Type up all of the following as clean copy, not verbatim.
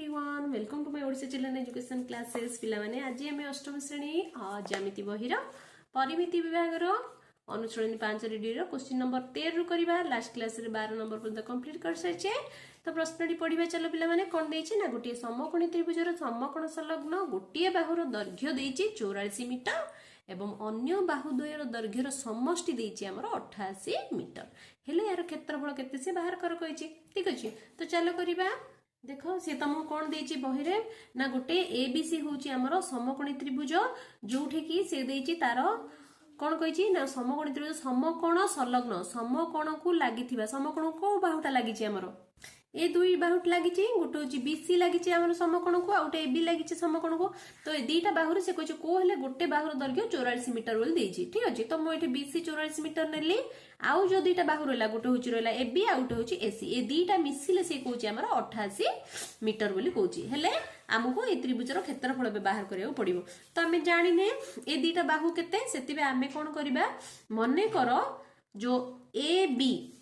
Everyone welcome to my ओडिसी children education classes पिला माने आज आम अष्टम श्रेणी ज्यामिति बहिर परिमिति विभाग अनुच्छेद 5 डी क्वेश्चन नंबर 13 रु करबा लास्ट क्लास रे 12 नंबर पर्यंत कंप्लीट कर सारिछे। तो प्रश्नटी पढ़िबा चलो पिला माने कोन देछि ना गोटे समकोणी त्रिभुजर समकोण संलग्न गोटे बाहुर दैर्घ्य देछि 44 मीटर एवं अन्य बाहुद्वयर दैर्घ्यर समष्टि देछि हमर 88 मीटर हेले यार क्षेत्रफल केते से बाहर कर कहिछि। ठीक अछि तो चलो करबा देखो सी तुमको कौन देछि बहिरे ना गोटे एबीसी होची हमर समकोणी त्रिभुज जोठी की से देछि तार कौन कहिछि ना समकोणी त्रिभुज समकोण संलग्न समकोण को लागिथिबा समकोण को बाहुटा लागिछि हमर ए दुई बाहुट लागिछि गोटे होची बीसी लागिछि हमर समकोण को आउटे एबी लागिछि समकोण को। तो ए दीटा बाहुर से कहिछि को हेले गोटे बाहुर दैर्घ्य 44 मीटर बोल देछि। ठीक अछि तो मो एठी बीसी 44 मीटर नेली आउ जो दीटा बाहुर रहला गोटे होची रहला एबी आउटे होची एसी ए दीटा मिसिले से कहूची हमर 88 मीटर बोली कहूची हेले हमको ए त्रिभुजर क्षेत्रफल बे बाहर करियो पड़िबो। तो हमें जानिने ए दीटा बाहु केते सेतिबे हमें कोन करबा मने करो जो ए बी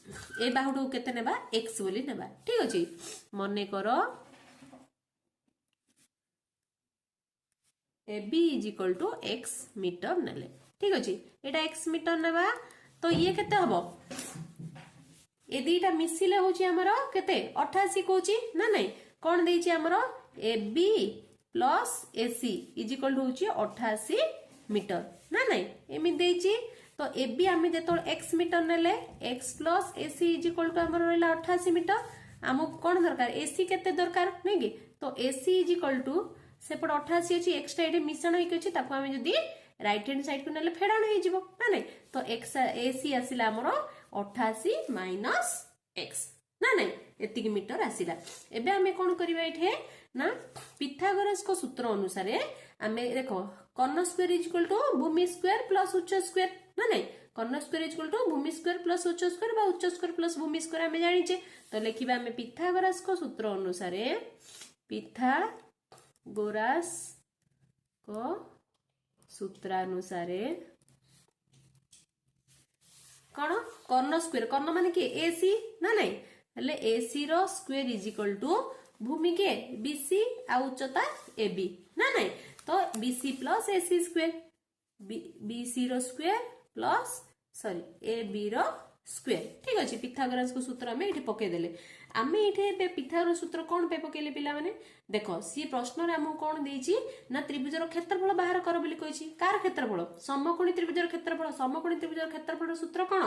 ए बाहुडू केते नेबा x बोली नेबा। ठीक अछि मने करो A B is equal to x metre नेले। ठीक अछि एटा x मीटर नेबा तो ये केते हबो ए दीटा मिसिले होची हमर केते 88 कहूची ना नहीं कोन देछि हमर A B plus AC is equal to होची 88 मीटर ना नहीं एमि देछि। तो ए बी आमे जेतो x मीटर नेले x plus AC is equal to हमर रहला 88 मीटर हमको कोन दरकार एसी केते दरकार नै कि तो एसी इज इक्वल टू सेपट 88 अछि x टा एठी मिश्रण होई अछि ताको हमें जदी राइट हैंड साइड को नेले फेडाण होई जिवो ना नै तो x एसी आसिला हमर 88 माइनस x ना नै एतिक मीटर आसिला। एबे हमें कोन करबा एठे ना पिथागोरस को सूत्र अनुसार हमें देखो कर्ण स्क्वायर इज इक्वल टू भूमि स्क्वायर प्लस उच्च स्क्वायर ना नहीं कर्ण स्क्वायर इज इक्वल टू भूमि स्क्वायर प्लस उच्च स्क्वायर बा उच्च स्क्वायर प्लस भूमि स्क्वायर हमें जानिचे। तो लिखिबा हमें पिथागोरस को सूत्र अनुसार पिथागोरस को सूत्र अनुसार कौन कर्ण स्क्वायर कर्ण माने कि एसी ना नहीं हेले एसी रो स्क्वायर इज इक्वल टू भूमि के बीसी आ उच्चता एबी ना नहीं तो BC plus AC square BC रो स्क्वायर प्लस सॉरी एबी रो स्क्वायर। ठीक अछि पिथागोरस को सूत्र हमें एठी पके देले आमे एठी बे पिथागोरस सूत्र कोन पे पकेले पिला माने देखो सी प्रश्न रे हमहु कोन देछि ना त्रिभुजर क्षेत्रफल बाहर कर बोली कहिछि कार क्षेत्रफल समकोणी त्रिभुजर क्षेत्रफल सूत्र कोन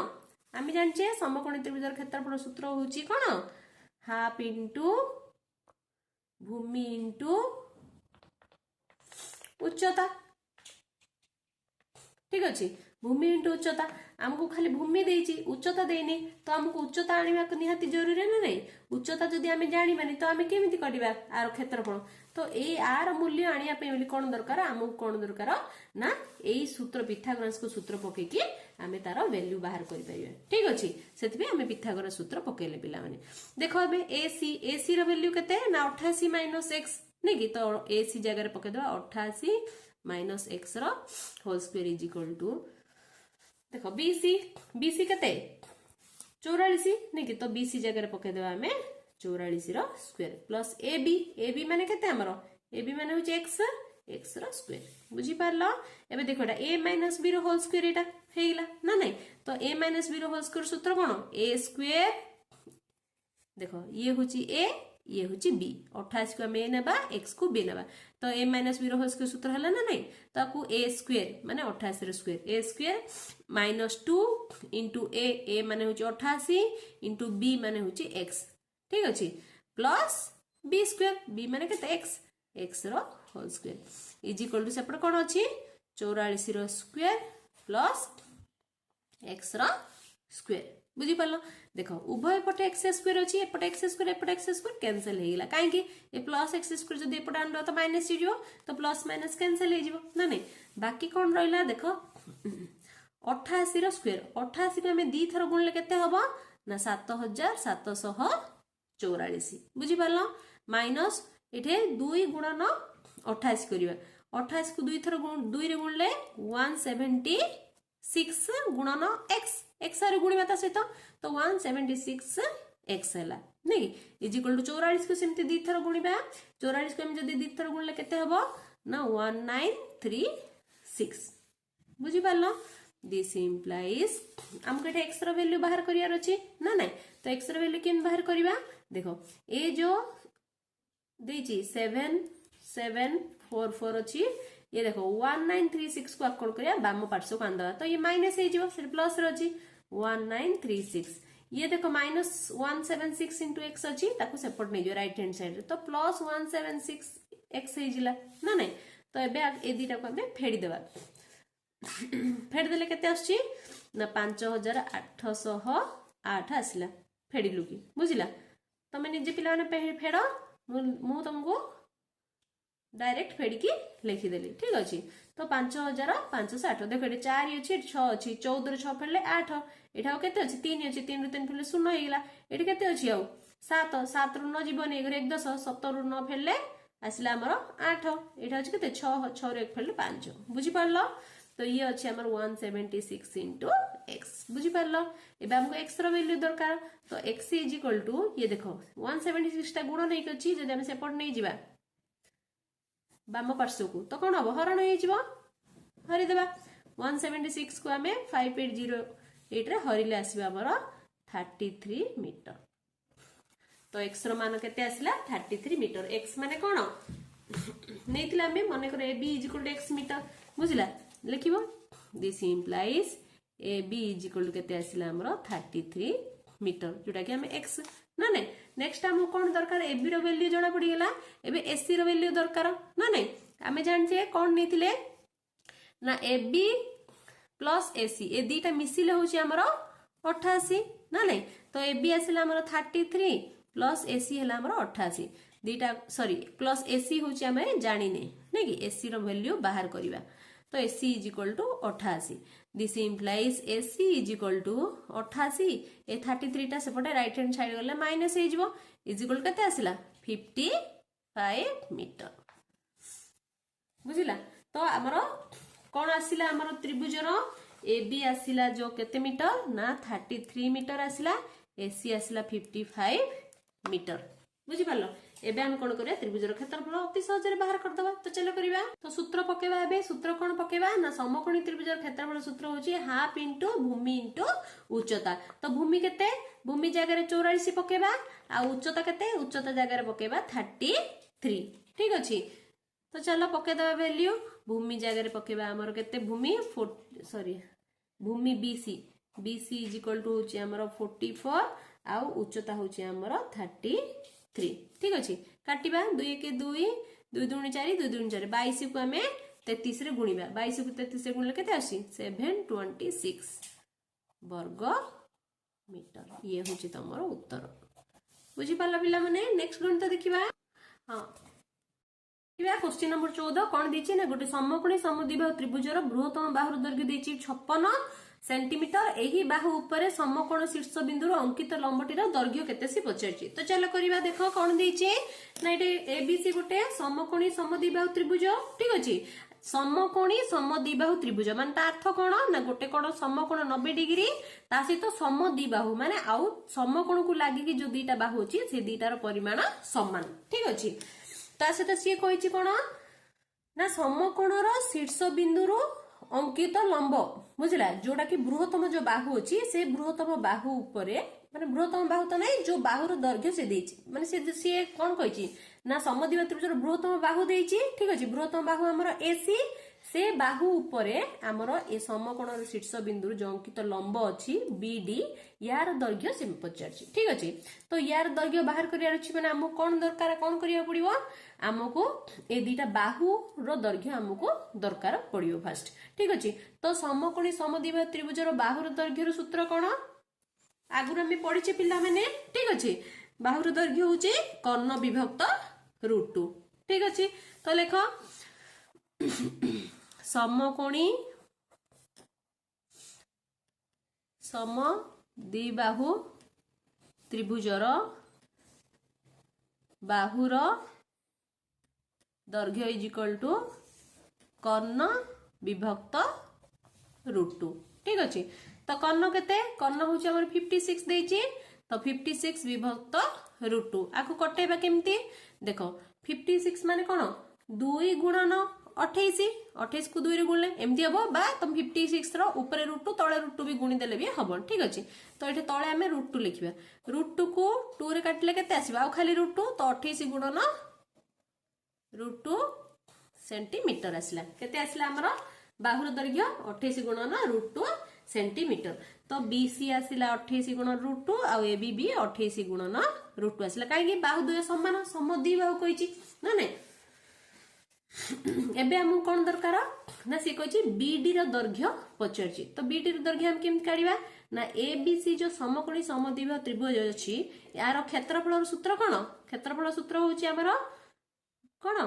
आमे जानचे समकोणी त्रिभुजर क्षेत्रफल सूत्र होछि कोन हाफ इनटू भूमि इनटू उच्चता। ठीक अछि भूमि इंटू उच्चता हमको खाली भूमि देछि उच्चता देनी तो हमको उच्चता आनिबा निहाती जरूरी ना नहीं उच्चता जदी हमें जानि मानी तो हमें केमिति कडिबा आर क्षेत्रफल तो ए आर मूल्य आनिया पे बोली कोन दरकार हमको कोन दरकार ना एई सूत्र पिथागोरस को सूत्र पके कि हमें तार वैल्यू बाहर करि पाइबे। ठीक अछि सेति पे हमें पिथागोरस सूत्र पकेले पिला माने देखो अबे एसी रो वैल्यू केते ना 88 माइनस x नै कि तो एसी जगह रे पके देबा 88 माइनस x रो whole square is equal to देखो बीसी केते 44 नै कि तो बीसी जगह रे पके देबा हमें 44 रो स्क्वायर प्लस एबी माने केते हमरो एबी माने होची x रो स्क्वायर बुझी पारलो। एबे देखो एटा a माइनस b रो होल स्क्वायर एटा हेइला ना नहीं तो a माइनस b रो होल स्क्वायर सूत्र कोन a स्क्वायर देखो ये होची a ये होची b 28 को हमें नेबा x को b नेबा तो a माइनस b रो होल स्क्वायर सूत्र हला ना नहीं ताकू a स्क्वायर माने 28 रो square a square minus 2 into a माने होची 88 इंटू b माने होची x। ठीक अछि प्लस b स्क्वायर b माने केते x रो whole square is equal to सेपट कोन अछि 44 रो स्क्वायर प्लस x रो स्क्वायर बुझी पालो। देखो उभय पटे एक्स स्क्वायर अछि एपटे एक्स स्क्वायर कैंसिल हेइला काहे कि ए प्लस एक्स स्क्वायर जदी एपटे आनलो तो माइनस हो जिवो तो प्लस माइनस कैंसिल हे जिवो ना नहीं बाकी कोन रहला देखो 88 रो स्क्वायर 88 को हमें दी थर गुणले केते हबो ना 7744 बुझी पालो माइनस एठे 2 गुणन 28 करिवा 28 को 2 थर 2 रे गुणले 176 गुणन x रे गुणिबा ता सहित तो 176 x हैला नहीं इज इक्वल टू 44 को सेमती दी थर गुणिबा 44 को हम जदी दी थर गुणले केते हबो ना 1936 बुझी पारलो दिस इंप्लाइज हमको एटा x रो वैल्यू बाहर करियार अछि ना नहीं तो x रो वैल्यू केन बाहर करिबा देखो ए जो देची 7744 अछि ये देखो 1936 को आप कोन करिया बाम पार्श्व को आंदा तो ये माइनस हे जिवो फिर प्लस रो अछि 1936 ये देखो माइनस 176 इंटू एक्स अच्छी ताको सेपट नहीं जो राइट हैंड साइड तो प्लस 176 एक्स हे जिला ना नहीं तो एबे ए दीटा को हमें फेडी देबा फेडी देले केते आछी ना 5808 आसला फेडिलु की बुझिला तमे निजे पिला माने फेडो मु तुमको डायरेक्ट फेडी की लिखी देली ठीक अछि तो 5508 देखो ये 4 अछि 6 अछि 14 रे 6 फेडले 8 एठा केते अछि 3 अछि 3 रे 3 फेडले 0 हे गेला एठी केते अछि आउ 7 7 रो न जीवन हे 1 10 17 रो न फेडले आसला हमर 8 एठा अछि केते 6 6 रे 1 फेडले 5 बुझी पारलो तो ये अछि हमर 176 into x बुझी पारलो एबे हमको x रो वैल्यू दरकार तो x इज इक्वल टू ये देखो 176 टा गुण नै अछि जदि हम सेपट नै जिबा बाम पार्श्व को तो कौन हम हरण हो हरी देबा 176 को हमें 5808 रे हरिले आसीबा हमर 33 मीटर तो x रो मान केते आसिला 33 मीटर x माने कोन नेतिला हमें माने कर ab = x मीटर बुझिला लिखिबो दिस इंप्लाइज ab = केते आसिला हमर 33 मीटर जोटा कि हमें x ना नहीं नेक्स्ट हम कौन दरकार एबी रो वैल्यू जणा पड़ी गेला एबे एसी रो वैल्यू दरकार ना नहीं आमे जानछे कोन नेतिले ना एबी प्लस एसी ए दीटा मिसिले होची हमरो 88 ना नहीं तो एबी आसिला हमरो 33 प्लस एसी हला हमरो 88 दीटा सॉरी प्लस एसी होची हमें जानि नै नै कि एसी रो वैल्यू बाहर करिवा तो एसी = 88 दिस इंप्लाइज एसी = 88 ए 33 टा सेपटे राइट हैंड साइड गले माइनस हे जिवो इज इक्वल केते आसिला 55 मीटर बुझिला तो हमरो कोन आसिला हमरो त्रिभुजर एबी आसिला जो केते मीटर ना 33 मीटर आसिला एसी आसिला 55 मीटर बुझी पालो एबे हम कोन करिया त्रिभुजर क्षेत्रफल अति सहज रे बाहर कर दबा तो चलो करिवा तो सूत्र पकेबा एबे सूत्र कोन पकेबा ना समकोणी त्रिभुजर क्षेत्रफल सूत्र होची हाफ इनटू भूमि इनटू उच्चता तो भूमि केते भूमि जगह रे 84 पकेबा आ उच्चता केते उच्चता जगह रे पकेबा 33 ठीक अछि तो चलो पके दबा वैल्यू भूमि जगह रे पकेबा हमर केते भूमि सॉरी भूमि बीसी बीसी = होची हमर 44 आ उच्चता होची हमर 33 ठीक अछि काटिबा 2 के 2 2 दूनी 4 2 दूनी 4 22 को हमें 33 रे गुणिबा 22 को 33 रे गुणले केते आसी 726 वर्ग मीटर ये होची तमरो उत्तर बुझी पाला पिला माने नेक्स्ट गणित देखिबा हां क्वेश्चन नंबर 14 कौन देछि ना गोटे समकोणी समद्विबाहु त्रिभुजर बृहत्तम बाहुर दैर्घ्य देछि 56 सेंटीमीटर एही बाहु उपरे समकोण शीर्ष बिंदुर अंकित लंबटीर दैर्घ्य केते सी पचारछि तो चलो करिबा देखो कौन देछि ना एटे एबीसी गोटे समकोणी समद्विबाहु त्रिभुज ठीक अछि समकोणी समद्विबाहु त्रिभुज माने ता अर्थ कोन ना गोटे कोण समकोण 90 डिग्री ता सहित समद्विबाहु माने आउ समकोण को लागि कि जो दुईटा बाहु अछि से दुईटार परिमाण समान ठीक अछि ता सहित सी कहिछि कोन ना समकोणर शीर्ष बिंदुरु अंकित लंब बुझला जोटा कि बृहत्तम जो बाहु अछि से बृहत्तम बाहु उपरे माने बृहत्तम बाहु तो नहीं जो बाहुर दैर्घ्य से देछि माने से कोन कहिछि ना समद्विबाहु त्रिभुजर बृहत्तम बाहु देछि ठीक अछि बृहत्तम बाहु हमर एसी से बाहु उपरे हमर ए समकोणर शीर्ष बिंदु जो अंकित लंब अछि बीडी यार दैर्घ्य से पचारछि ठीक अछि तो यार दैर्घ्य बाहर करिया अछि माने हमको कोन दरकार कोन करिया पड़िबो हमको ए दीटा बाहु रो दैर्घ्य हमको दरकार पड़ियो फर्स्ट ठीक अछि तो समकोणी समद्विबाहु त्रिभुजर बाहुर दैर्घ्यर सूत्र कोन आगुर हम पढिचे पिला माने ठीक अछि बाहुर दैर्घ्य होचे कर्ण विभक्त √2 ठीक अछि तो लेखो समकोणी समद्विबाहु त्रिभुजर बाहुर दैर्घ्य = कर्ण विभक्त √2 ठीक अछि तो कर्ण केते कर्ण होची हमर 56 देछि तो 56 विभक्त √2 आकु कटेबा केमती देख 56 माने कोन 2 गुणन 28 28 को 2 रे गुणले एमती हबो बा तुम 56 रो ऊपर √2 तळे √2 भी गुणी देले भी हबो ठीक अछि तो एठे तळे हमें √2 लिखिबा √2 को 2 रे काटले केते आसीबा आ खाली √2 तो 28 गुणन √2 सेंटीमीटर आसला केते आसला हमरो बाहुर दैर्घ्य 28 गुणन √2 सेंटीमीटर तो बीसी आसला 28 गुणन √2 आ एबी भी 28 गुणन √2 आसला काहे कि बाहु दुय समान समद्वि बाहु कहिची ना नै एबे हम कोन दरकार ना से कहिची बीडी रो दैर्घ्य पचरची तो बीडी रो दैर्घ्य हम केम काढिबा ना एबीसी जो समकोणी समद्विबाहु त्रिभुज अछि यार क्षेत्रफल सूत्र कोन क्षेत्रफल सूत्र होची हमरो कोन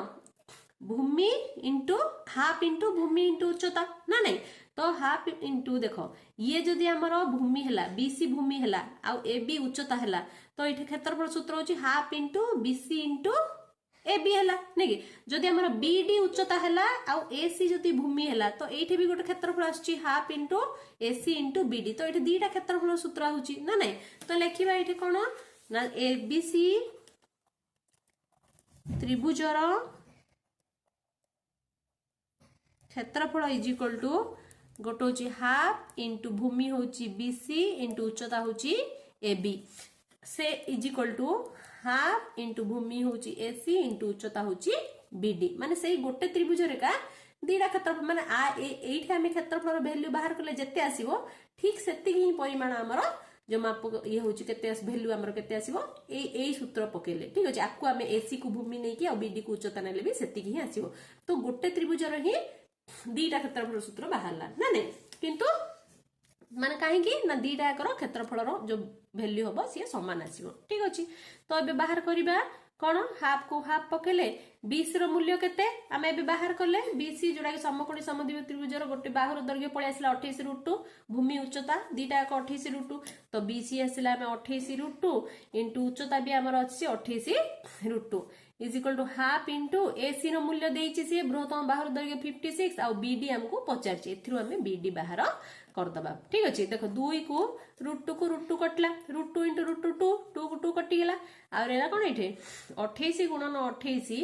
भूमि इंटू हाफ इंटू भूमि इंटू उच्चता ना नहीं तो हाफ इंटू देखो ये जदि हमर भूमि हला बीसी भूमि हला आ एबी उच्चता हला तो एठी क्षेत्रफल सूत्र होची half into BC into AB हला नै कि जदि हमर बीडी उच्चता हला आ एसी जदि भूमि हला तो एठी भी गोटे क्षेत्रफल आछी half into AC into BD तो एठी दीटा क्षेत्रफल सूत्र होची ना नहीं तो लेखिबा एठी कोन ना एबीसी त्रिभुजर क्षेत्रफल इज इक्वल टू गोटे होची हाफ इंटू भूमि होची बीसी इंटू उच्चता होची एबी से is equal to half into भूमि होची एसी इंटू उच्चता होची बीडी माने सेही गोटे त्रिभुज रे का दीटा क्षेत्रफल माने आ एठी हम क्षेत्रफल वैल्यू बाहर करले जत्ते आसीबो ठीक सेति ही परिमाण हमर जो माप ये होची केते वैल्यू हमर केते आसीबो एई सूत्र पकेले ठीक अछि आकु हम एसी को भूमि नै कि आ बीडी को उच्चता नेले भी सेति ही आसीबो तो गोटे त्रिभुज रे ही दीटा क्षेत्रफल सूत्र बाहरला ना नै किंतु माने काहे कि ना दीटा कर क्षेत्रफल रो जो वैल्यू होबो से समान आसीबो ठीक अछि तो एबे बाहर करिबा कोन हाफ को हाफ पकेले 20 रो मूल्य केते हम एबे बाहर करले 20 जोडा के समकोणी समद्विबाहु त्रिभुजर गोटे बाहुर दैर्घ्य पळे आसला 28 √2 भूमि उच्चता दीटा को 28 √2 तो 20 आसला हम 28 √2 इनटू उच्चता भी हमर अछि 28 √2 is equal to half into AC रो मूल्य देइछि से बृहत्तम बाहुर दैर्घ्य 56 आ बीडी हमको पचारछि एथरु हमें बीडी बाहर कर दबा ठीक अछि देखो 2 को √2 कटला √2 इंटू √2 2 को 2 कटि गेला आ रेला कोन एठे 28 गुणन 28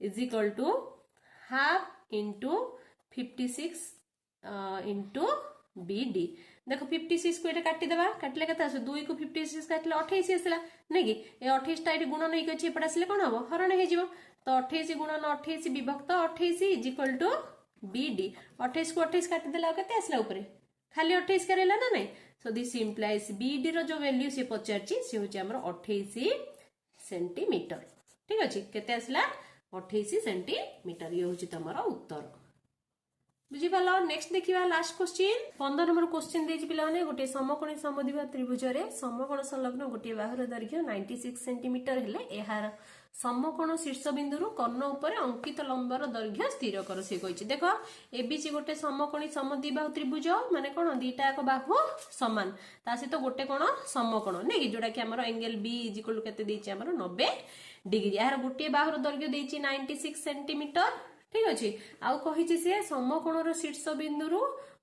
is equal to half into 56 into BD देखो 56 को एटा काटि देबा काटले कते आसे 2 को 56 काटले 28 आसला नै कि ए 28 टा एटी गुणन नै कछि एपड आसले कोन हबो हरण हे जिवो तो 28 गुणन 28 विभक्त 28 इज इक्वल टू बीडी 28 को 28 काटि देला कते आसला ऊपर खाली 28 करेला ना नै सो दिस इंप्लाइज बीडी रो जो वैल्यू से पचारची से होची हमर 28 सेंटीमीटर ठीक अछि केते आसला 28 सेंटीमीटर ये होची तमरो उत्तर बुझी पालो नेक्स्ट देखिबा लास्ट क्वेश्चन 15 नंबर क्वेश्चन देछि पिला माने गोटे समकोणी समद्विबाहु त्रिभुज रे समकोण संलग्न गोटे बाहुर दैर्घ्य 96 सेंटीमीटर हेले एहार समकोण शीर्ष बिंदु कर्ण ऊपर अंकित लंबर दैर्घ्य स्थिर कर से कहिछि देखो एबीसी गोटे समकोणी समद्विबाहु त्रिभुज माने कोन दीटा एक बाहु समान ता सहित गोटे कोन समकोण नै कि जोडा कि हमर angle B is equal to केते देछि हमर 90 डिग्री यार गोटे बाहुर दैर्घ्य देछि 96 सेंटीमीटर ठीक अछि आउ कहिछि से समकोण रो शीर्ष बिंदु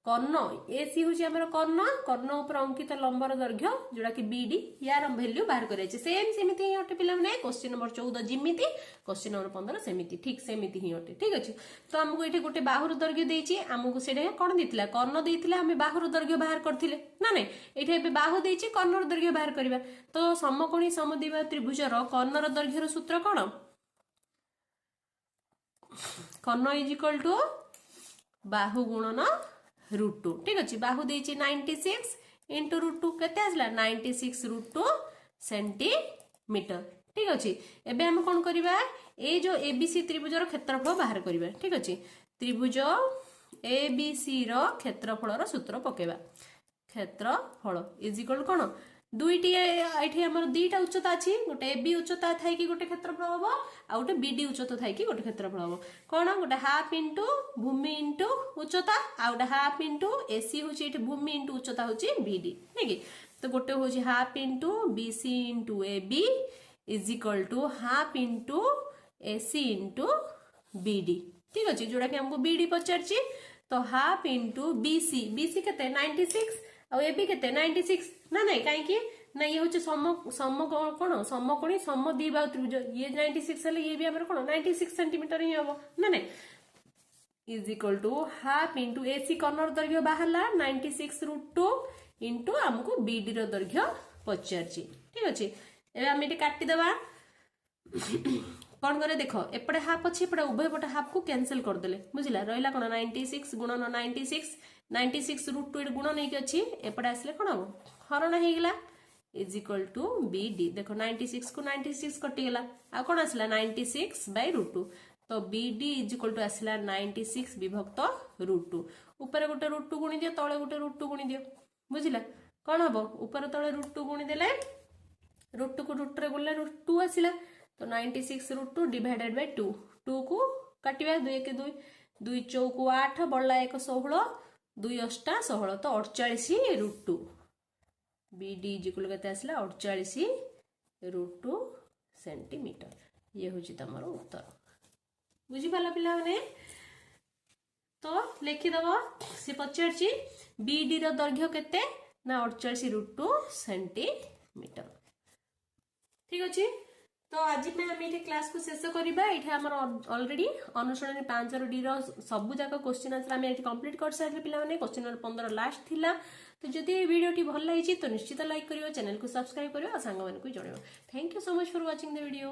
कर्ण एसी होछि हमर कर्ण कर्ण ऊपर अंकित लंबर दैर्घ्य जोडा कि बीडी यार वैल्यू बाहर करे छै सेम सेमिति ही हटे पिला माने क्वेश्चन नंबर 14 जिमिति क्वेश्चन नंबर 15 सेमिति ठीक सेमिति ही हटे ठीक अछि तो हमको एठी गोटे बाहुर दैर्घ्य देछि हमको सेडे कोन दितला कर्ण देइतले हम बाहुर दैर्घ्य बाहर करथिले ना नै एठी एबे बाहु देछि कर्ण रो दैर्घ्य बाहर करबा तो समकोणी समद्विबाहु त्रिभुज रो कर्ण रो दैर्घ्य रो सूत्र कोन कर्ण इज इक्वल टू बाहु गुणन √2 ठीक अछि बाहु देछि 96 इंटू √2 केते आसला 96 √2 सेंटीमीटर ठीक अछि एबे हम कोन करबा ए जो एबीसी त्रिभुज रो क्षेत्रफल बाहर करबा ठीक अछि त्रिभुज एबीसी रो क्षेत्रफल रो सूत्र पकेबा क्षेत्रफल इज इक्वल कोन दुईटी एठी हमर दीटा उच्चता अछि गोटे एबी उच्चता थाई कि गोटे क्षेत्रफल हबो आ गोटे बीडी उच्चता थाई कि गोटे क्षेत्रफल हबो कोन गोटे हाफ इंटू भूमि इंटू उच्चता आ गोटे हाफ इंटू एसी होची एठी भूमि इंटू उच्चता होची बीडी नै कि तो गोटे होची half into BC into AB is equal to half into AC into BD ठीक अछि जोडा कि हमको बीडी पचारची तो हाफ इंटू बीसी बीसी केते 96 आ एबी केते 96 ना नै काहे कि ना ये हूँ सम कौन समकोणी सम द्विबाहु त्रिभुज ये 96 हेले ये भी आमर कौन 96 सेंटीमीटर ही हम ना नहीं is equal to half into AC कर्णर दैर्घ्य बाहर 96√2 इंटू आमको बीडी दैर्घ्य पचार ठीक अच्छे एवं आम ये काटिदेवा कौन करे देख एपटे हाफ अच्छे एपटे उभय पटे हाफ को कैंसिल करदे बुझला रहा कौन 96 गुणन 96 गुण नहीं अच्छी एपटे आसले कौन हम हरण होगा is equal to B D देख 96 को 96 कटिगला आ कौन आसला 96/√2 तो B D is equal to आसला 96 विभक्त √2 ऊपर गोटे √2 गुणी दियो तले गोटे √2 गुणी दियो बुझला कौन हम ऊपर तले √2 गुणी देले √2 को √2 रे गुणले √2 आसला तो 96/√2 डिवाइडेड बाय 2 2 को काटिबा 2 1 2 2 चौक 8 बळला 1 16 2 8 16 तो 48/√2 बी डी इज इक्वल केते आसला 48/√2 सेंटीमीटर ये होची तमरो उत्तर बुझी पाला पिला माने तो लिखि दबो से पचारची बी डी रो दैर्घ्य केते ना 48/√2 सेंटीमीटर ठीक अछि तो आज में हम ये क्लास को शेष करवा ये ऑलरेडी अनुसरण 5 डी सबू जाक क्वेश्चन आंसर आम कंप्लीट कर सारे पे क्वेश्चन नंबर 15 लास्ट थिला तो जदि ये वीडियो भल लगी तो निश्चित लाइक करियो चैनल को सब्सक्राइब करियो और सांग मानकु जणियो thank you so much for watching the video.